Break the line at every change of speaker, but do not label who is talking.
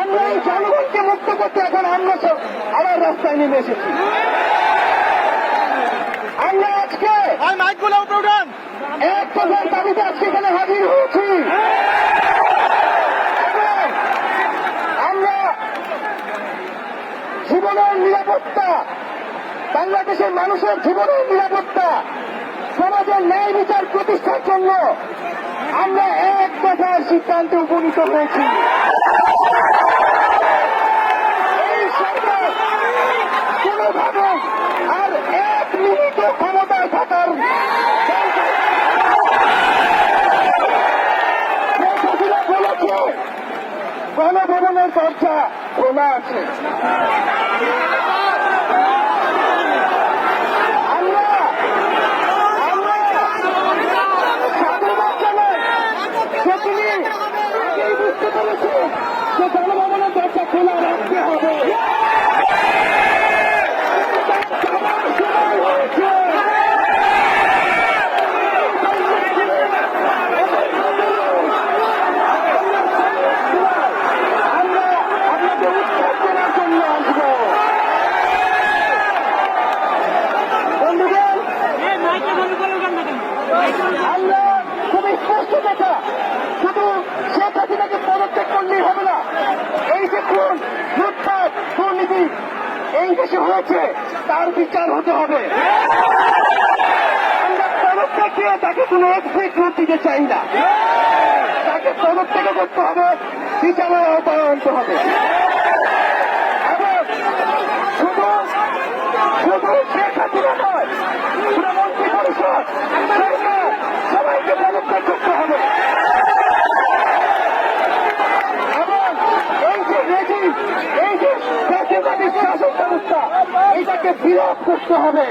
আমরা এই জনগণকে মুক্ত করতে এখন আমরা আবার রাস্তায় নেমে এসেছি। আমরা আজকে এক কথার দাবিতে আজকে এখানে হাজির হয়েছি। আমরা জীবনের নিরাপত্তা, বাংলাদেশের মানুষের জীবনের নিরাপত্তা, সমাজের ন্যায় বিচার প্রতিষ্ঠার জন্য আমরা এক কথার সিদ্ধান্তে উপনীত হয়েছি। এই সরকার কোনোভাবে আর এক মিনিটও ক্ষমতায় থাকার বলেছে গণভবনের দরজা খোলা আছে। আগেই বুঝতে পেরেছি যে গণভবনের দরজা খোলা রাখতে হবে। আমরা আপনাকে উৎখাত করার জন্য আসবো। বন্ধুগণ, আমরা খুবই স্পষ্ট কথা, শুধু শেখ হাসিনাকে পদত্যাগ করলেই হবে না। এই যে খুন, লুটপাট, দুর্নীতি এই দেশে হয়েছে তার বিচার হতে হবে। আমরা পদত্যাগ দিয়ে তাকে কোনো এক্সিট রুট দিতে চাই না। তাকে পদত্যাগ করতে হবে, বিচারের আওতায় আনতে হবে। এবং শুধু শেখ হাসিনা নয়, পুরো মন্ত্রী পরিষদ, সরকার সবাইকে পদত্যাগ করতে হবে। এই যে জাতীয়তাবাদী শাসন ব্যবস্থা, এটাকে বিলোপ করতে হবে।